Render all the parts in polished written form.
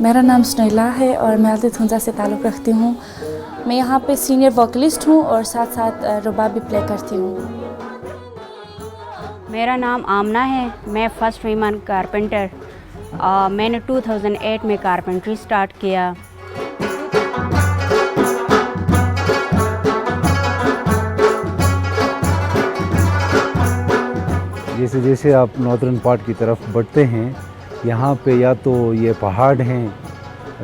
मेरा नाम सुनैला है और मैं आदित हुंजा से ताल्लुक़ रखती हूँ। मैं यहाँ पे सीनियर वोकलिस्ट हूँ और साथ साथ रुबाब भी प्ले करती हूँ। मेरा नाम आमना है, मैं फ़र्स्ट वीमन कारपेंटर। मैंने 2008 में कारपेंट्री स्टार्ट किया। जैसे जैसे आप नॉर्दर्न पार्ट की तरफ बढ़ते हैं, यहाँ पे या तो ये पहाड़ हैं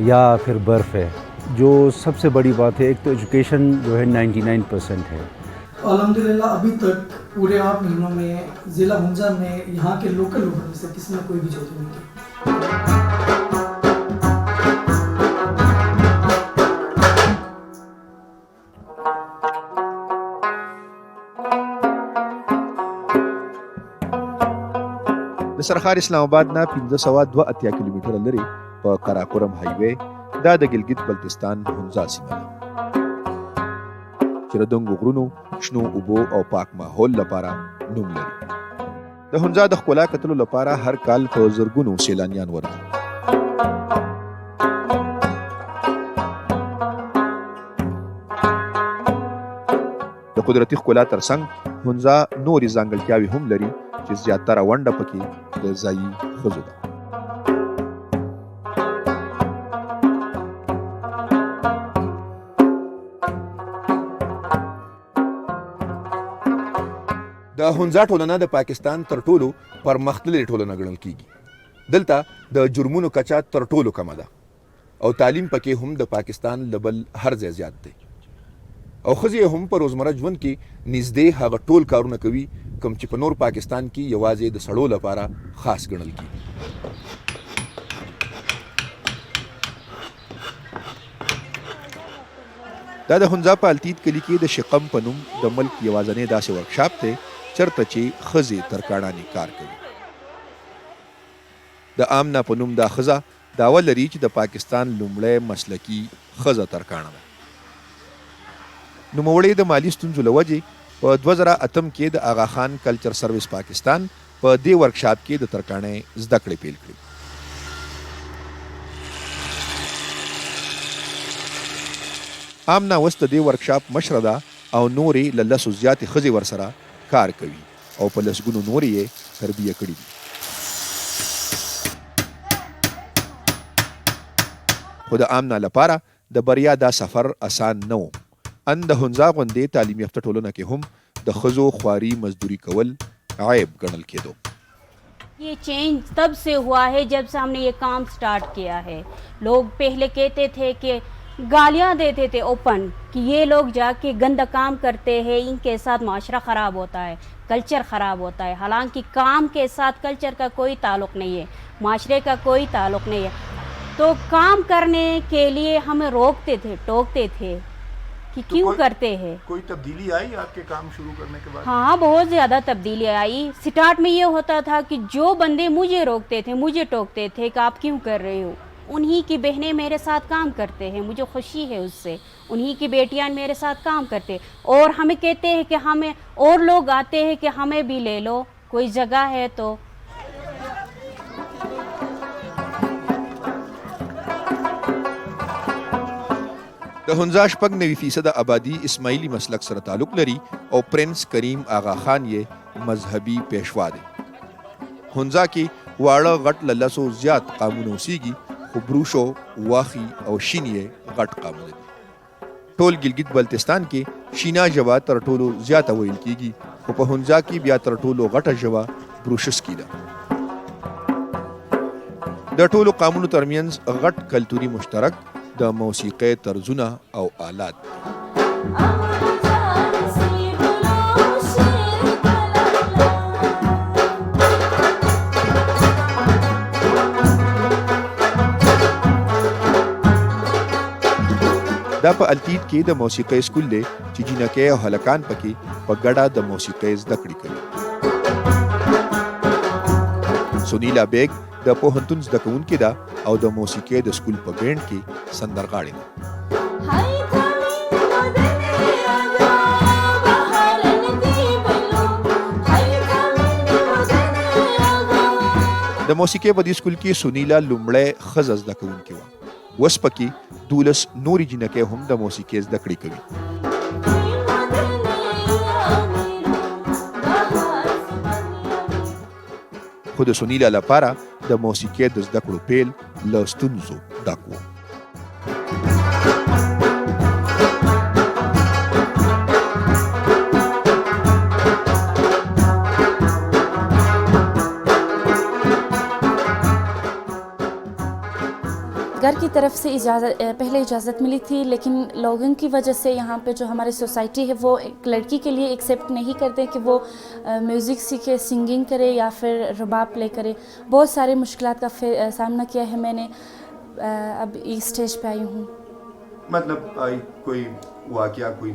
या फिर बर्फ़ है। जो सबसे बड़ी बात है, एक तो एजुकेशन जो है 99% है। अल्हम्दुलिल्लाह अभी तक पूरे 8 महीनों में ज़िला हुंजा में यहाँ के लोकल लोगों में से किसी ने कोई भी चोरी नहीं की। د سرخار اسلام آباد نه 1502 کیلومتره لري په قراقرم هایوي دا د ګلګت بلتستان هونزا سیمه ده چې د دنګو غرونو شنو اوبو او پاک ماحول لپاره نوم لري. د هونزا د ښکلا کتلو لپاره هر کال په زرګونو سیلانیان ورځي. د قدرتي ښکلا ترڅنګ هونزا نورې ځانګړتیاوې هم لري چې زیاتره ونډه پکې د ځایي ښځو ده. د هونزا ټولنه د پاکستان تر ټولو پرمختللې ټولنه ګڼل کیږي. دلته د جرمونو کچه تر ټولو کمه ده او تعلیم پکې هم د پاکستان لبل هر ځای زیات دی او ښځې هم په روزمره ژوند کې نږدې هغه ټول کارونه کوي کوم چې په نور پاکستان کې یوازې د سړو لپاره خاص ګڼل کیږي. دا د هونزا په التیت کلي کې د شقم په نوم د ملک یوازینی داسې ورکشاپ دی چرته چې ښځې ترکاڼانې کار کوي. د آمنا په نوم دا ښځه دعوه لري چې د پاکستان لومړی مسلکي ښځه ترکاڼه ده. نوموړې د مالی ستونزو له وجې په 2008 کې د آغا خان کلچر سروس پاکستان په دې ورکشاپ کې د ترکاڼۍ زده کړې پیل کړې. آمنا اوس د دې ورکشاپ مشره ده او نورې له لسو زیاتې ښځې ورسره کار کوي او په لسګونو نورې یې تربیه کړي دي. خو د آمنا لپاره د بریا دا سفر آسان نه و. ان د هونزا غوندې تعلیم یافته ټولنه کې هم د ښځو خواري مزدوري کول عیب ګڼل کېدو. ये चेंज तब से हुआ है जब से हमने ये काम स्टार्ट किया है. लोग पहले कहते थे कि गालियां देते थे ओपन कि ये लोग जाके गंदा काम करते हैं, इनके साथ माशरा ख़राब होता है, कल्चर ख़राब होता है. हालांकि काम के साथ कल्चर का कोई ताल्लुक़ नहीं है, माशरे का कोई ताल्लुक़ नहीं है. तो काम करने के लिए हमें रोकते थे, टोकते थे कि तो क्यों करते हैं. कोई तब्दीली आई आपके काम शुरू करने के बाद? हाँ, बहुत ज़्यादा तब्दीली आई. स्टार्ट में ये होता था कि जो बंदे मुझे रोकते थे, मुझे टोकते थे कि आप क्यों कर रहे हो, उन्हीं की बहनें मेरे साथ काम करते हैं, मुझे खुशी है उससे. उन्हीं की बेटियां मेरे साथ काम करते और हमें कहते हैं कि हमें और लोग आते हैं कि हमें भी ले लो, कोई जगह है तो. د هونزا 90% آبادی اسماعیلی مسلک سره تعلق لري او پرنس کریم آغا خان یې مذهبي پیشوا دی. هونزا کې واړه غټ له لسو زیات قامونه اوسیږي خو بروشو، واخي او شین یې غټ قامونه دي. ټول ګلګت بلتستان کې شینا ژبه تر ټولو زیاته ویل کیږي خو په هونزا کې بیا تر ټولو غټه ژبه بروشسکي ده. د ټولو قامونو ترمنځ غټ کلتوري مشترک د موسیقۍ طرزونه او آلات. دا په التیت کې د موسیقۍ سکول دی چې جینکۍ او هلکان پکې په ګډه د موسیقۍ زده کړې کوي. سونیلا بیگ د پوهنتون زده کوونکې ده او د موسیقۍ د سکول په بینډ کې سندرغاړې ده. د د موسیقۍ په دې سکول کې سنیلا لومړی ښځه زده کوونکې وه. اوس پکې 12 نورې جینکۍ هم د موسیقۍ زده کړې کوي. خو د سنیلا لپاره د موسیقۍ د زده کړو پیل له ستونزو ډک و. घर की तरफ से पहले इजाज़त मिली थी, लेकिन लोगों की वजह से यहाँ पे जो हमारी सोसाइटी है वो एक लड़की के लिए एक्सेप्ट नहीं करते कि वो म्यूज़िक सीखे, सिंगिंग करे या फिर रुबाब प्ले करे. बहुत सारे मुश्किलात का सामना किया है मैंने. अब इस स्टेज पे आई हूँ. मतलब कोई वाकया, कोई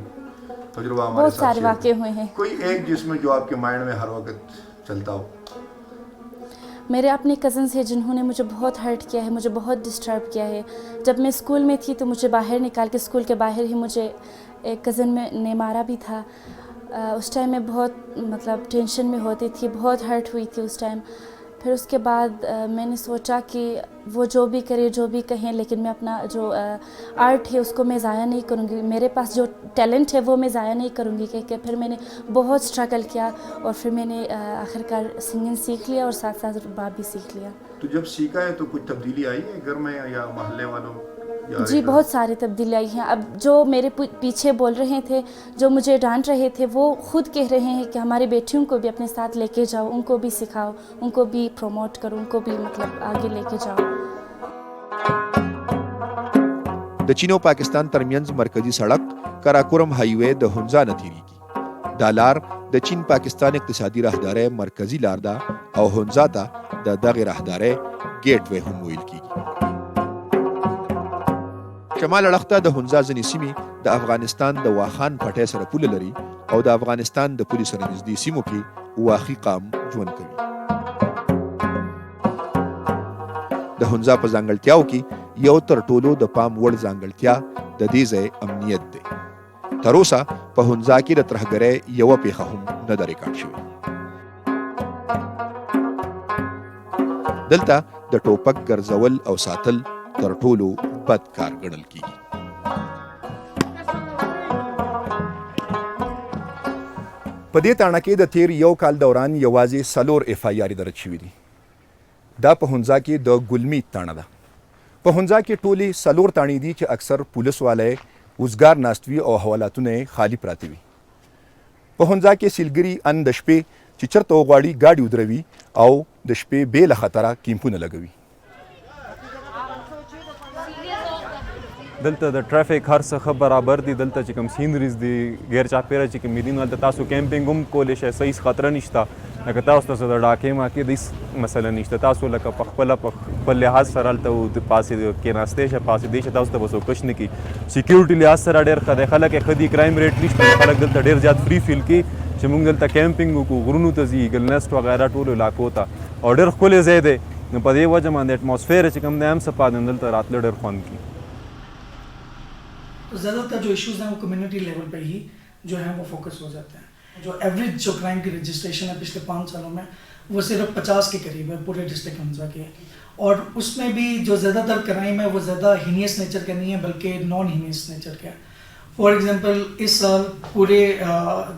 तजुर्बा हमारे बहुत साथ सारे शेयर वाक़े हुए हैं. कोई एक जिसमें जो आपके माइंड में हर वक्त चलता हो? मेरे अपने कज़न्स हैं जिन्होंने मुझे बहुत हर्ट किया है, मुझे बहुत डिस्टर्ब किया है. जब मैं स्कूल में थी तो मुझे बाहर निकाल के स्कूल के बाहर ही मुझे एक कज़न ने मारा भी था. उस टाइम मैं बहुत मतलब टेंशन में होती थी, बहुत हर्ट हुई थी उस टाइम. फिर उसके बाद मैंने सोचा कि वो जो भी करे, जो भी कहें, लेकिन मैं अपना जो आर्ट है उसको मैं ज़ाया नहीं करूँगी. मेरे पास जो टैलेंट है वो मैं ज़ाया नहीं करूँगी. कि फिर मैंने बहुत स्ट्रगल किया और फिर मैंने आखिरकार सिंगिंग सीख लिया और साथ साथ रुबाब भी सीख लिया. तो जब सीखा है तो कुछ तब्दीली आई है घर में या मोहल्ले वालों? जी बहुत सारी तब्दीली आई हैं. अब जो मेरे पीछे बोल रहे थे, जो मुझे डांट रहे थे, वो खुद कह रहे हैं कि हमारी बेटियों को भी अपने साथ लेके जाओ, उनको भी सिखाओ, उनको भी प्रमोट करो, उनको भी मतलब आगे लेके जाओ. د چین او پاکستان ترمنځ مرکزی سړک کراکورم هایوے د هونزا نه تیریږي. دا لار د چین پاکستان اقتصادي راهدارۍ مرکزی لار ده او هونزا ته د دغه راهدارۍ ګیټ وے هم ویل کیږي. شمال اړخ ته د هونزا ځینې سیمې د افغانستان د واخان پټۍ سره پوله لري او د افغانستان د پولې سره نږدې سیمو کې واخي قام ژوند کوي. د هونزا په ځانګړتیاو کې یو تر ټولو د پام وړ ځانګړتیا د دې ځای امنیت دی. تر اوسه په هونزا کې د ترهګرۍ یوه پیښه هم نه ده ریکارډ شوې. دلته د ټوپک ګرځول او ساتل تر ټولو بد کار ګڼل کیږي. په دې تاڼه کې د تیر یو کال دوران یوازې 4 FIR درج شوي دي. دا په هونزا کې د ګلمي تاڼه ده. په هونزا کې ټولې 4 تاڼې دي چې اکثر پولیس والے وزګار ناست وي او حوالاتونه خالی پراته وي. په هونزا کې سیلګري ان د شپې چې چرته وغواړي ګاډي ودروي او د شپې بې له خطره کیمپونه لګوي. دلته د ټرافیک هر څه برابر دي. دلته چې کوم سینریز دي غیر چاپیره چې کوم دي نو دلته تاسو کیمپینګ هم کولی شئ. صحیح خطره نشته. لکه تاسو ته د ډاکې ماکې د مسله نشته. تاسو لکه په خپل لحاظ سره هلته د پاسې کېناستې شه پاسېدی شه. تاسو ته به څوک کش نه کړي. سیکیورټي لحاظ سره ډېر ښه دی. خلک یې ښه دي. کرایم ریټ نشته. خلک دلته ډېر زیات فری فیل کړي چې موږ دلته کیمپینګ وکړو. غرونو ته ځي، ایګل نیسټ وغیره ټولو علاقو ته. او ډېر ښکلی ځای دی. نو په دې وجه باندې اټماسفیر چې کوم دی هم څه پاتې دلته راتله ډېر خوند کوي. तो ज़्यादातर जो इश्यूज़ हैं वो कम्युनिटी लेवल पे ही जो है वो फोकस हो जाते हैं. जो एवरेज जो क्राइम की रजिस्ट्रेशन है पिछले 5 सालों में वो सिर्फ 50 के करीब है पूरे डिस्ट्रिक्ट हंसा के. और उसमें भी जो ज़्यादातर क्राइम है वो ज़्यादा हीनियस नेचर का नहीं है बल्कि नॉन हीनियस नेचर का है. फॉर एग्जांपल इस साल पूरे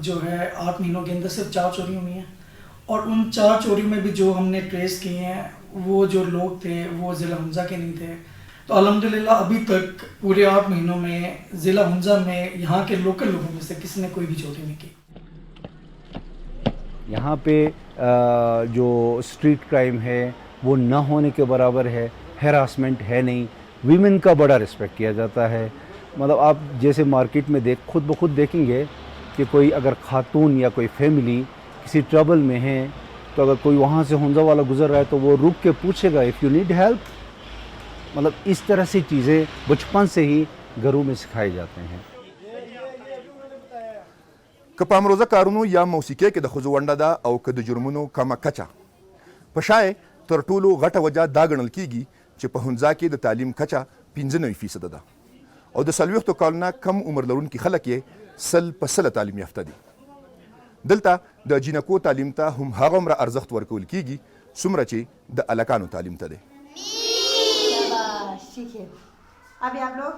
जो है 8 महीनों के अंदर सिर्फ 4 चोरी हुई हैं. और उन 4 चोरी में भी जो हमने ट्रेस किए हैं वो जो लोग थे वो ज़िला हंसा के नहीं थे. तो अल्हम्दुलिल्लाह अभी तक पूरे 8 महीनों में ज़िला हुंजा में यहाँ के लोकल लोगों में से किसी ने कोई भी चोरी नहीं की. यहाँ पे जो स्ट्रीट क्राइम है वो न होने के बराबर है. हैरासमेंट है नहीं. वीमेन का बड़ा रिस्पेक्ट किया जाता है. मतलब आप जैसे मार्केट में खुद ब खुद देखेंगे कि कोई अगर खातून या कोई फैमिली किसी ट्रबल में है तो अगर कोई वहाँ से हुंजा वाला गुजर रहा है तो वो रुक के पूछेगा इफ़ यू नीड हेल्प. मतलब इस तरह से चीज़ें बचपन से ही घरों में सिखाए जाते हैं. که په امروزه کارونو یا موسیقۍ کې د ښځو ونډه ده او که د جرمونو کمه کچه. په شای تر ټولو غټه وجه دا ګڼل کیږي چې په هونزا کې د تعلیم کچه 95% ده او د 40 کالو نه کم عمر لرونکي خلک یې 100% تعلیم یافته دي. دلته د جینکو تعلیم ته هم هغومره ارزښت ورکول کیږي څومره چې د الکانو تعلیم ته دی. ठीक है अभी आप लोग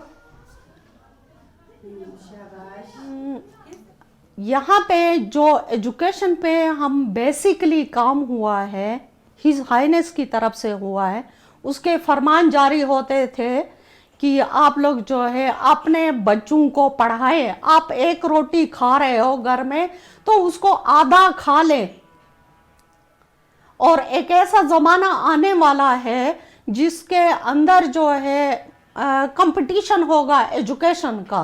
यहाँ पे जो एजुकेशन पे हम बेसिकली काम हुआ है हिज हाईनेस की तरफ से हुआ है. उसके फरमान जारी होते थे कि आप लोग जो है अपने बच्चों को पढ़ाएं. आप एक रोटी खा रहे हो घर में तो उसको आधा खा लें. और एक ऐसा ज़माना आने वाला है जिसके अंदर जो है कंपटीशन होगा एजुकेशन का.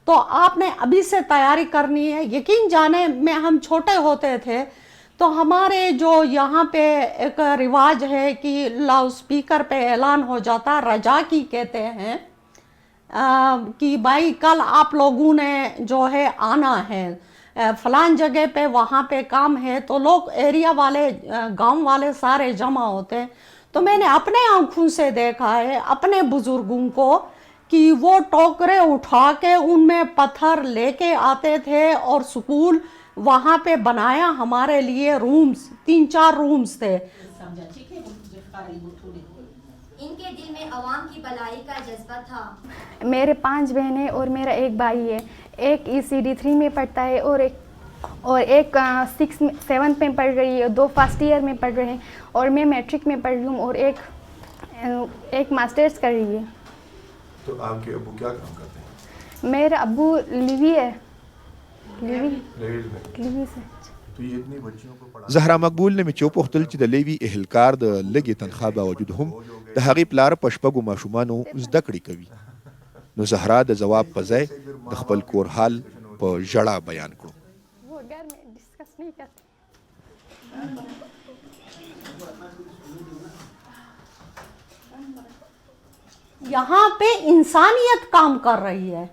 तो आपने अभी से तैयारी करनी है. यकीन जाने में हम छोटे होते थे तो हमारे जो यहाँ पे एक रिवाज है कि लाउड स्पीकर पे ऐलान हो जाता, रजा की कहते हैं, कि भाई कल आप लोगों ने जो है आना है फलान जगह पे, वहाँ पे काम है. तो लोग एरिया वाले गांव वाले सारे जमा होते हैं. तो मैंने अपने आँखों से देखा है अपने बुजुर्गों को कि वो टोकरे उठा के उनमें पत्थर लेके आते थे और स्कूल वहाँ पे बनाया हमारे लिए. रूम्स 3-4 रूम्स थे. इनके दिल में अवाम की भलाई का जज्बा था. मेरे 5 बहनें और मेरा एक भाई है. एक ECD 3 में पढ़ता है और एक 7th में पढ़ रही है, 2 फर्स्ट ईयर में पढ़ रहे हैं और मैं मैट्रिक में पढ़ रही हूँ और एक मास्टर्स कर रही है. तो आपके अबू क्या काम करते हैं? मेरा अब्बू लिवी है, लिवी से. तो ये इतनी बच्चियों को पढ़ा زهرا مقبول نه مې چې وپوښتل چې د لیوي اهلکار د لږې تنخوا باوجود هم د هغې پلار په شپږو ماشومانو زده کړې کوي. نو زهرا د ځواب په ځای د خپل کور حال په ژړا بیان کړو. वो घर में डिस्कस नहीं करते. यहाँ पे इंसानियत काम कर रही है.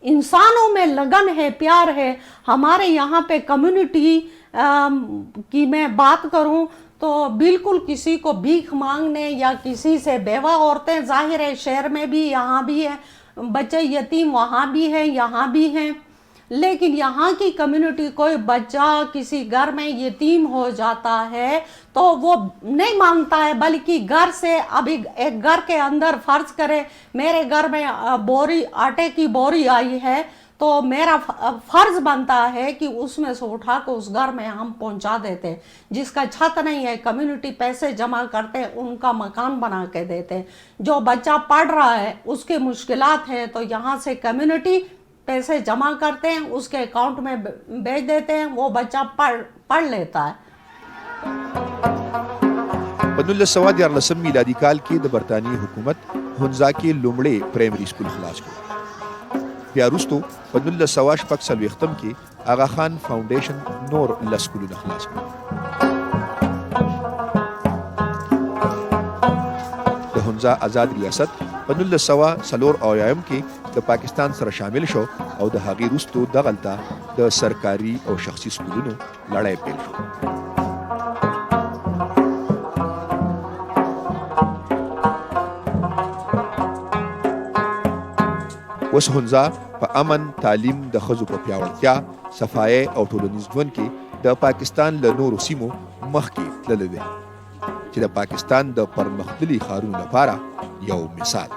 इंसानों में लगन है, प्यार है. हमारे यहाँ पे कम्युनिटी की मैं बात करूँ तो बिल्कुल किसी को भीख मांगने या किसी से बेवा औरतें, जाहिर है शहर में भी यहाँ भी है, बच्चे यतीम वहाँ भी हैं यहाँ भी हैं. लेकिन यहाँ की कम्युनिटी कोई बच्चा किसी घर में यतीम हो जाता है तो वो नहीं मांगता है, बल्कि घर से अभी एक घर के अंदर फर्ज करे मेरे घर में बोरी आटे की बोरी आई है तो मेरा फर्ज बनता है कि उसमें से उठा कर उस घर में हम पहुंचा देते. जिसका छत नहीं है कम्युनिटी पैसे जमा करते उनका मकान बना के देते. जो बच्चा पढ़ रहा है उसकी मुश्किलात हैं तो यहाँ से कम्युनिटी पैसे जमा करते हैं उसके अकाउंट में भेज देते हैं, वो बच्चा पढ़ लेता है. په 1914 میلادي کال کې د برطانیې حکومت هونزا کې لومړی پرایمري سکول خلاص کړ. بیا وروسته په 1946 کې آغا خان فاونډیشن نور لس سکولونه خلاص کړل. د هونزا آزاد ریاست په 1940 کې د پاکستان سره شامل شو او د هغې وروسته دغلته د سرکاري او شخصي سکولونو لړۍ پیل شو. اوس هونزا په امن، تعلیم، د ښځو په پیاوړتیا، صفایۍ او ټولنیز ژوند کې د پاکستان له نورو سیمو مخکې تللی دی چې د پاکستان د پرمختللي ښارونو لپاره یو مثال.